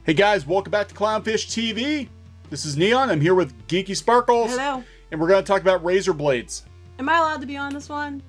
Hey guys, welcome back to Clownfish TV. This is Neon. I'm here with Geeky Sparkles. Hello. And we're going to talk about razor blades. Am I allowed to be on this one?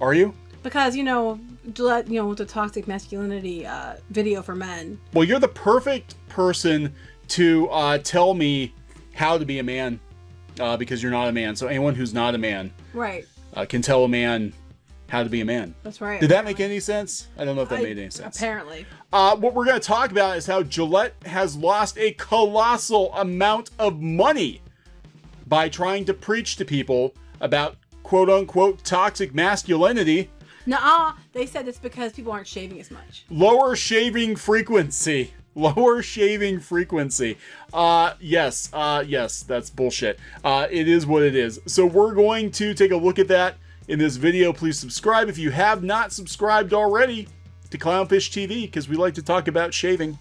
Are you? Because, Gillette, with the toxic masculinity video for men. Well, you're the perfect person to tell me how to be a man because you're not a man. So anyone who's not a man Right. Can tell a man how to be a man. That's right. Did that make any sense? I don't know if that made any sense. Apparently. What we're going to talk about is how Gillette has lost a colossal amount of money by trying to preach to people about quote-unquote toxic masculinity. Nuh-uh. They said it's because people aren't shaving as much. Lower shaving frequency. Lower shaving frequency. Yes, that's bullshit. It is what it is. So we're going to take a look at that in this video. Please subscribe if you have not subscribed already to Clownfish TV, because we like to talk about shaving.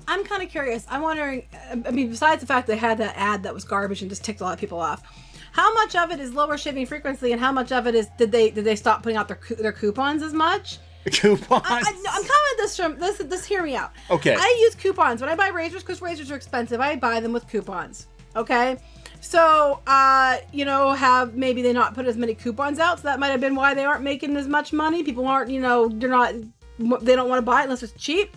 I'm kind of curious. I'm wondering, besides the fact they had that ad that was garbage and just ticked a lot of people off, how much of it is lower shaving frequency and how much of it is, did they stop putting out their coupons as much? Coupons? I'm coming at this from, this hear me out. Okay. I use coupons. When I buy razors, because razors are expensive, I buy them with coupons. Okay? So, maybe they not put as many coupons out, so that might have been why they aren't making as much money. People aren't, they don't want to buy it unless it's cheap.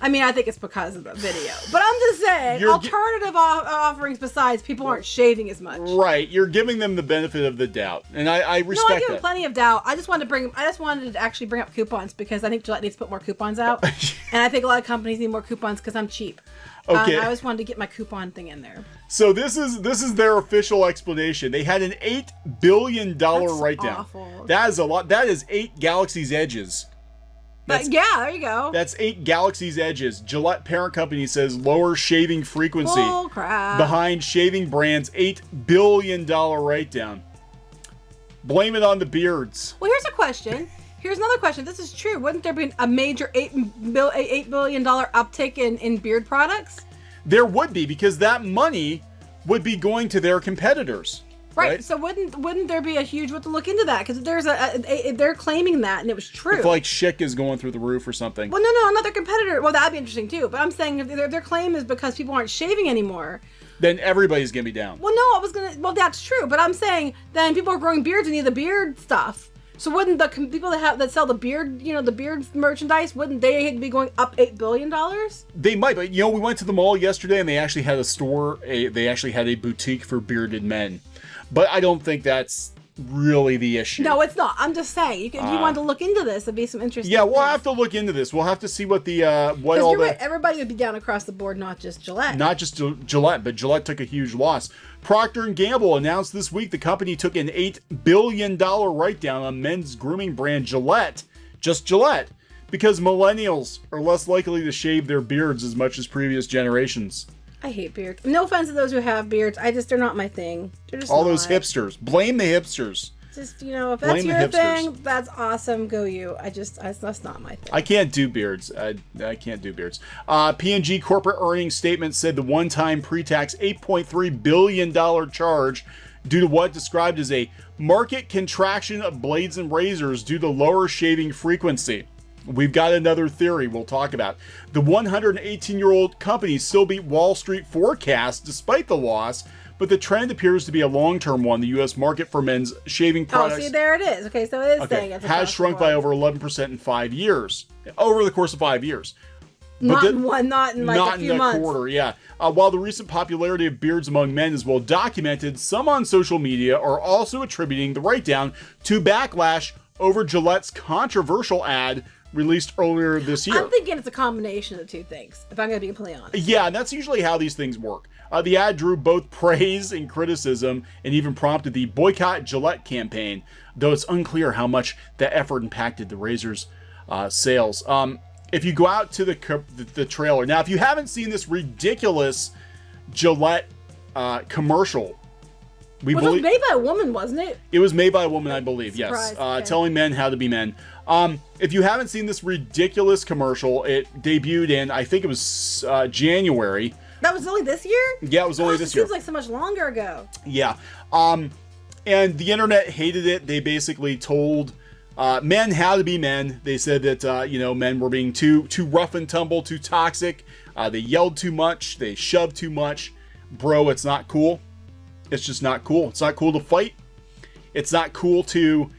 I think it's because of the video. But I'm just saying, alternative offerings besides, people aren't shaving as much. Right. You're giving them the benefit of the doubt. And I respect that. No, I give them plenty of doubt. I just wanted to actually bring up coupons because I think Gillette needs to put more coupons out. And I think a lot of companies need more coupons because I'm cheap. Okay. I always wanted to get my coupon thing in there. So this is their official explanation. They had an $8 billion write-down. Awful. That is a lot. That is 8 Galaxy's Edges. Yeah, there you go. That's 8 Galaxy's Edges. Gillette parent company says lower shaving frequency. Bull crap. Behind shaving brand's $8 billion write-down. Blame it on the beards. Well, here's a question. Here's another question. This is true. Wouldn't there be a major $8 billion uptick in beard products? There would be, because that money would be going to their competitors. Right. So wouldn't there be a huge to look into that? Because there's they're claiming that, and it was true. If like Schick is going through the roof or something. Well, no, another competitor. Well, that'd be interesting too. But I'm saying if their claim is because people aren't shaving anymore, then everybody's gonna be down. Well, that's true. But I'm saying then people are growing beards and need the beard stuff. So wouldn't the people that sell the beard, the beard merchandise, wouldn't they be going up $8 billion? They might, but we went to the mall yesterday and they actually had a store. They actually had a boutique for bearded men. But I don't think that's really the issue. No, it's not. I'm just saying, if you wanted to look into this, it'd be some interesting. Yeah, we'll have to look into this. We'll have to see what the right, everybody would be down across the board, not just Gillette. Not just Gillette, but Gillette took a huge loss. Procter & Gamble announced this week the company took an $8 billion write-down on men's grooming brand Gillette, just Gillette, because millennials are less likely to shave their beards as much as previous generations. I hate beards. No offense to those who have beards. They're not my thing. They're just all those hipsters. Blame the hipsters. Just, if that's your thing, that's awesome. Go you. That's not my thing. I can't do beards. I can't do beards. P&G corporate earnings statement said the one-time pre-tax $8.3 billion charge due to what described as a market contraction of blades and razors due to lower shaving frequency. We've got another theory we'll talk about. The 118-year-old company still beat Wall Street forecasts despite the loss, but the trend appears to be a long-term one. The U.S. market for men's shaving products... Oh, see, there it is. Okay, so it is saying it's has shrunk by over 11% in 5 years. Over the course of 5 years. Not in like a few months. Not in a quarter, yeah. While the recent popularity of beards among men is well documented, some on social media are also attributing the write-down to backlash over Gillette's controversial ad released earlier this year. I'm thinking it's a combination of the two things, if I'm going to be completely honest. Yeah, and that's usually how these things work. The ad drew both praise and criticism and even prompted the Boycott Gillette campaign, though it's unclear how much that effort impacted the razor's sales. If you go out to the trailer, now if you haven't seen this ridiculous Gillette commercial, Which was made by a woman, wasn't it? It was made by a woman, I believe, yes. Okay. Telling men how to be men. If you haven't seen this ridiculous commercial, it debuted in, I think it was January. That was only this year? Yeah, it was only this year. It seems like so much longer ago. Yeah. And the internet hated it. They basically told Men how to be men. They said that, you know, men were being too rough and tumble, too toxic. They yelled too much. They shoved too much. Bro, it's not cool. It's just not cool. It's not cool to fight. It's not cool to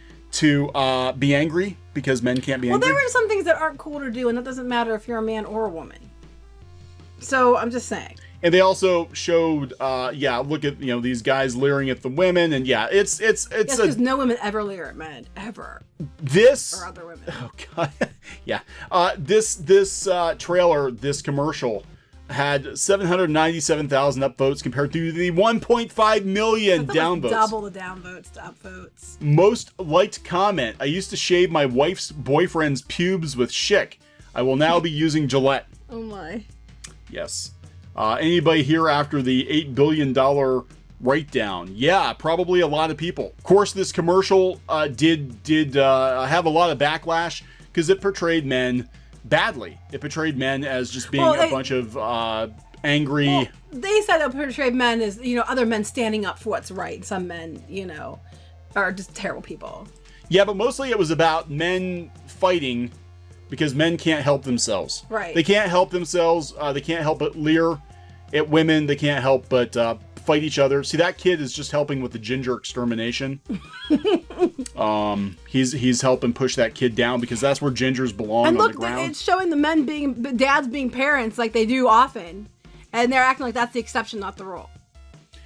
be angry because men can't be angry. Well, there are some things that aren't cool to do, and it doesn't matter if you're a man or a woman. So I'm just saying. And they also showed, yeah, look at, you know, these guys leering at the women, and yeah, it's because no women ever leer at men, ever. This or other women. Oh god, yeah. This trailer, this commercial, had 797,000 upvotes compared to the 1.5 million downvotes. Double the downvotes to upvotes. Most liked comment: I used to shave my wife's boyfriend's pubes with Schick. I will now be using Gillette. Oh my. Yes. Anybody here after the $8 billion write-down? Yeah, probably a lot of people. Of course, this commercial did have a lot of backlash because it portrayed men badly. It portrayed men as just being a bunch of angry... Well, they said it portrayed men as, you know, other men standing up for what's right. Some men, you know, are just terrible people. Yeah, but mostly it was about men fighting because men can't help themselves. Right. They can't help themselves. They can't help but leer at women. They can't help but fight each other. See, that kid is just helping with the ginger extermination. He's helping push that kid down because that's where gingers belong on the ground. It's showing the men dads being parents like they do often. And they're acting like that's the exception, not the rule.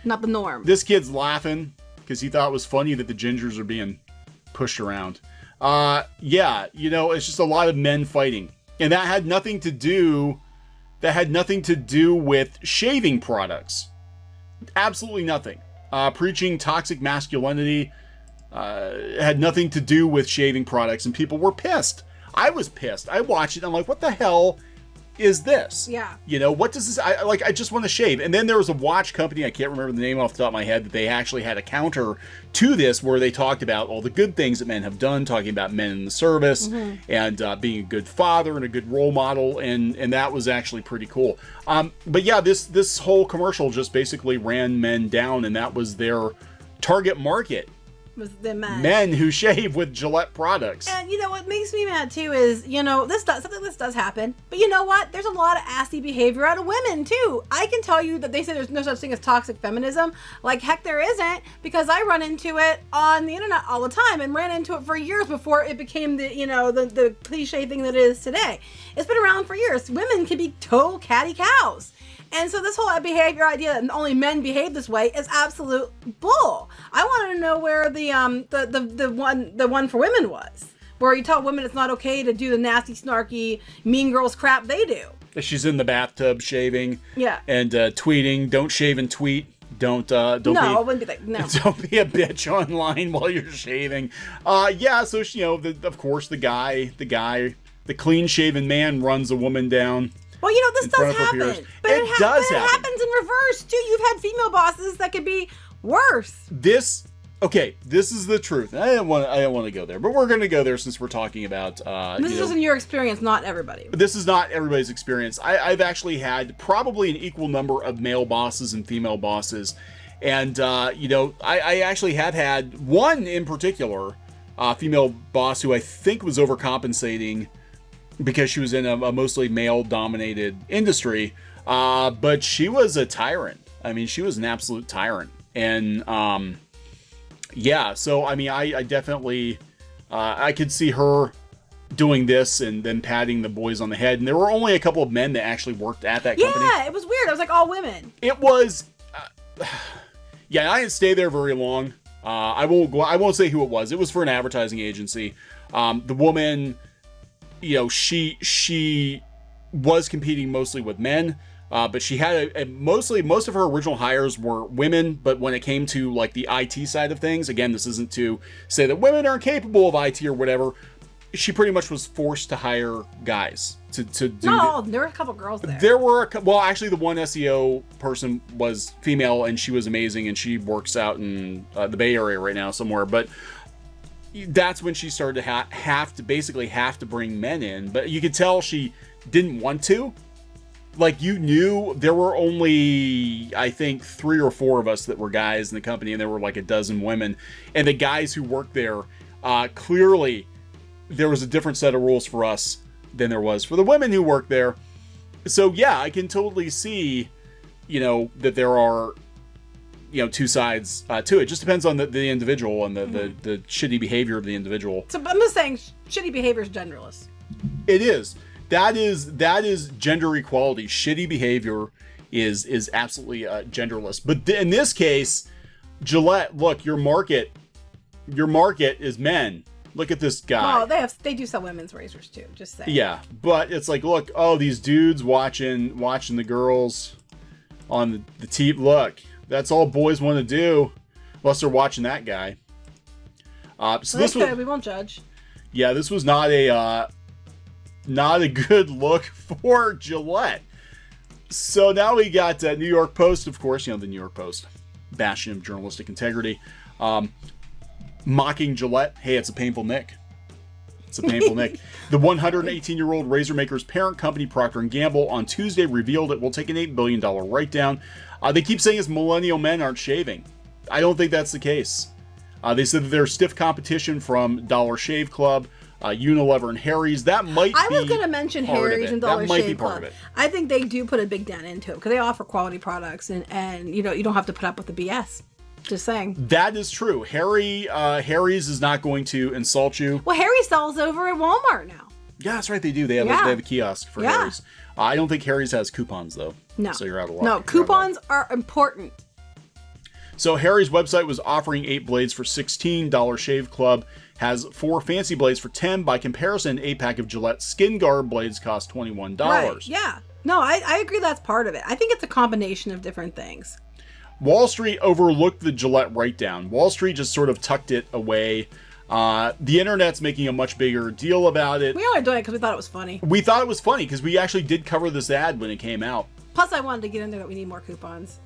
Not the norm. This kid's laughing because he thought it was funny that the gingers are being pushed around. Yeah, you know, it's just a lot of men fighting. And that had nothing to do with shaving products. Absolutely nothing. Preaching toxic masculinity had nothing to do with shaving products, and people were pissed. I was pissed. I watched it, and I'm like, what the hell is this? Yeah. You know, what does this... I just want to shave. And then there was a watch company, I can't remember the name off the top of my head, that they actually had a counter to this where they talked about all the good things that men have done, talking about men in the service, and being a good father and a good role model, and that was actually pretty cool. But yeah, this whole commercial just basically ran men down, and that was their target market. Was the men. Men who shave with Gillette products. And you know what makes me mad too is, you know, something like this does happen. But you know what? There's a lot of assy behavior out of women too. I can tell you that they say there's no such thing as toxic feminism. Like heck there isn't, because I run into it on the internet all the time and ran into it for years before it became the, you know, the cliche thing that it is today. It's been around for years. Women can be total catty cows. And so this whole behavior idea that only men behave this way is absolute bull. I want to know where the one for women was, where you tell women it's not okay to do the nasty, snarky, mean girls crap they do. She's in the bathtub shaving, yeah, and tweeting. Don't shave and tweet. Don't no, I wouldn't be like, no. Don't be a bitch online while you're shaving. Yeah. So you know, of course, the clean-shaven man runs a woman down. Well, you know, this does happen. But it happens in reverse, too. You've had female bosses that could be worse. This is the truth. I don't want to go there, but we're going to go there since we're talking about... this is just in your experience, not everybody. This is not everybody's experience. I've actually had probably an equal number of male bosses and female bosses. And, you know, I actually have had one in particular, female boss who I think was overcompensating because she was in a mostly male-dominated industry, but she was a tyrant. I mean, she was an absolute tyrant. And, yeah, so, I mean, I definitely, I could see her doing this and then patting the boys on the head. And there were only a couple of men that actually worked at that company. Yeah, it was weird. It was like all women. It was, yeah, I didn't stay there very long. I won't say who it was. It was for an advertising agency. The woman... You know, she was competing mostly with men, but she had most of her original hires were women. But when it came to like the IT side of things, again, this isn't to say that women aren't capable of IT or whatever. She pretty much was forced to hire guys to do. No, there were a couple girls there. There were well, actually, the one SEO person was female, and she was amazing, and she works out in the Bay Area right now somewhere, but. That's when she started to have to bring men in, but you could tell she didn't want to. Like, you knew there were only, I think, 3 or 4 of us that were guys in the company, and there were like a dozen women. And the guys who worked there clearly there was a different set of rules for us than there was for the women who work there. So yeah, I can totally see, that there are, two sides to it. Just depends on the individual and the shitty behavior of the individual. So I'm just saying, shitty behavior is genderless. It is. That is gender equality. Shitty behavior is absolutely genderless. But in this case, Gillette, look, your market is men. Look at this guy. Well, they do sell women's razors too. Just saying. Yeah, but it's like, look, these dudes watching the girls on the TV. Look, that's all boys want to do, unless they're watching that guy. So we won't judge. Yeah, this was not a good look for Gillette. So now we got New York Post, of course, the New York Post, bastion of journalistic integrity, mocking Gillette. Hey, it's a painful nick. It's a painful nick. The 118-year-old razor maker's parent company, Procter & Gamble, on Tuesday revealed it will take an $8 billion write-down. They keep saying it's millennial men aren't shaving. I don't think that's the case. They said that there's stiff competition from Dollar Shave Club, Unilever, and Harry's. That might be. I was going to mention Harry's and Dollar Shave Club. That might be part of it. I think they do put a big dent into it because they offer quality products, and you don't have to put up with the BS. Just saying. That is true. Harry's is not going to insult you. Well, Harry sells over at Walmart now. Yeah, that's right. They do. They have a kiosk for Harry's. I don't think Harry's has coupons though. No. So you're out of luck. No, coupons are important. So Harry's website was offering 8 blades for $16. Dollar Shave Club has 4 fancy blades for $10. By comparison, 8-pack of Gillette Skin Guard blades cost $21. Right. Yeah. No, I agree that's part of it. I think it's a combination of different things. Wall Street overlooked the Gillette write-down. Wall Street just sort of tucked it away. The internet's making a much bigger deal about it. We only doing it because we thought it was funny. We thought it was funny because we actually did cover this ad when it came out. Plus, I wanted to get in there that we need more coupons.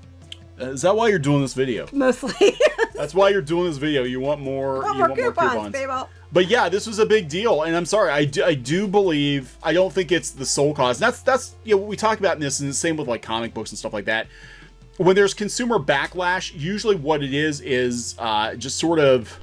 Is that why you're doing this video? Mostly. That's why you're doing this video. You want more, more coupons. Baby. But yeah, this was a big deal, and I'm sorry. I do believe. I don't think it's the sole cause. And that's what we talk about in this, and the same with like comic books and stuff like that. When there's consumer backlash, usually what it is just sort of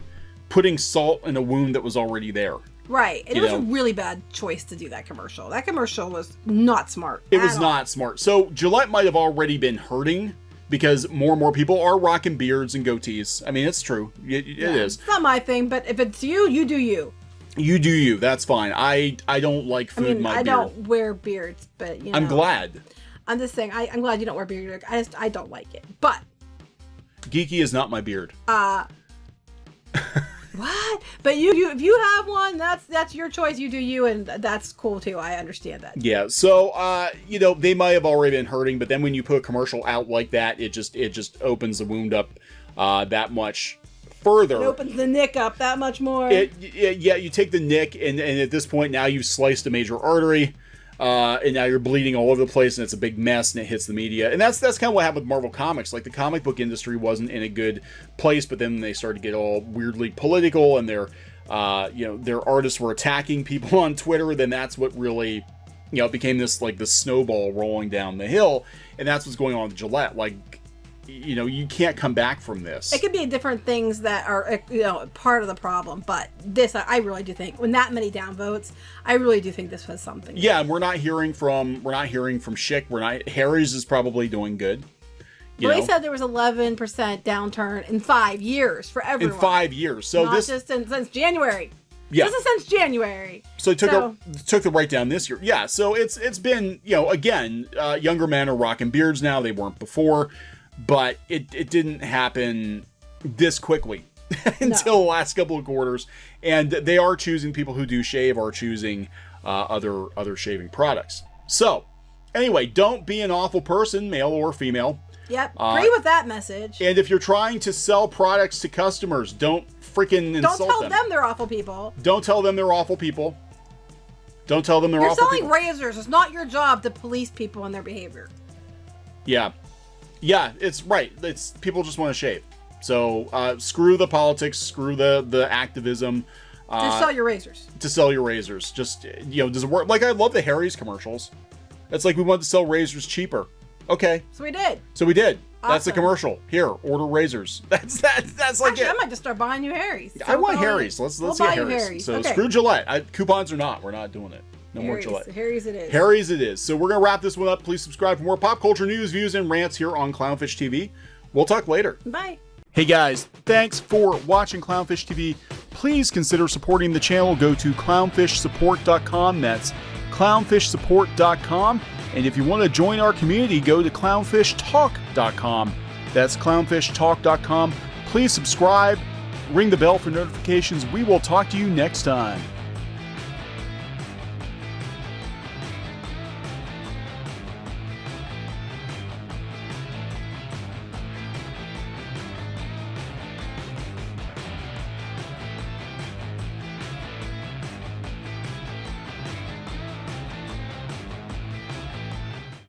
putting salt in a wound that was already there. Right. And it was a really bad choice to do that commercial. That commercial was not smart. It was not smart. So Gillette might have already been hurting because more and more people are rocking beards and goatees. I mean, it's true. It is. It's not my thing, but if it's you, you do you. You do you. That's fine. I don't like food in my beard. I don't wear beards, but I'm glad. I'm just saying, I'm glad you don't wear beard. I don't like it. But geeky is not my beard. What? But you if you have one, that's your choice. You do you, and that's cool too. I understand that. Yeah. So they might have already been hurting, but then when you put a commercial out like that, it just opens the wound up that much further. It opens the nick up that much more. Yeah, you take the nick, and at this point now you've sliced a major artery. And now you're bleeding all over the place, and it's a big mess, and it hits the media. And that's kind of what happened with Marvel Comics. Like, the comic book industry wasn't in a good place, but then they started to get all weirdly political, and their artists were attacking people on Twitter. Then that's what really, it became this, like, the snowball rolling down the hill. And that's what's going on with Gillette. Like, you can't come back from this. It could be different things that are, part of the problem. But this, I really do think, when that many downvotes, I really do think this was something. Yeah, and we're not hearing from Schick. Harry's is probably doing good. They said there was 11% downturn in 5 years for everyone. In 5 years, so not just since January. Yeah, this is since January. So it took the write down this year. Yeah, so it's been again, younger men are rocking beards now. They weren't before. But it didn't happen this quickly until the last couple of quarters. And they are choosing, people who do shave are choosing other shaving products. So, anyway, don't be an awful person, male or female. Yep, agree with that message. And if you're trying to sell products to customers, don't freaking insult them. Don't tell them they're awful people. Don't tell them they're awful people. Don't tell them they're awful people. You're selling razors. It's not your job to police people and their behavior. Yeah. Yeah, it's right. It's people just want to shave. So screw the politics, screw the activism. To sell your razors. To sell your razors. Just, does it work? Like, I love the Harry's commercials. It's like we wanted to sell razors cheaper. Okay. So we did. That's the Awesome. commercial. Here, order razors. That's like Actually, it. I might just start buying you Harry's. I want So, Harry's. Let's we'll get buy you Harry's. Harry's. So Okay. screw Gillette. Coupons or not, we're not doing it. No more Harry's. Gillette. Harry's it is. Harry's it is. So we're gonna wrap this one up. Please subscribe for more pop culture news, views, and rants here on Clownfish TV. We'll talk later. Bye. Hey guys, thanks for watching Clownfish TV. Please consider supporting the channel. Go to clownfishsupport.com. That's clownfishsupport.com. And if you want to join our community, go to clownfishtalk.com. That's clownfishtalk.com. Please subscribe, ring the bell for notifications. We will talk to you next time.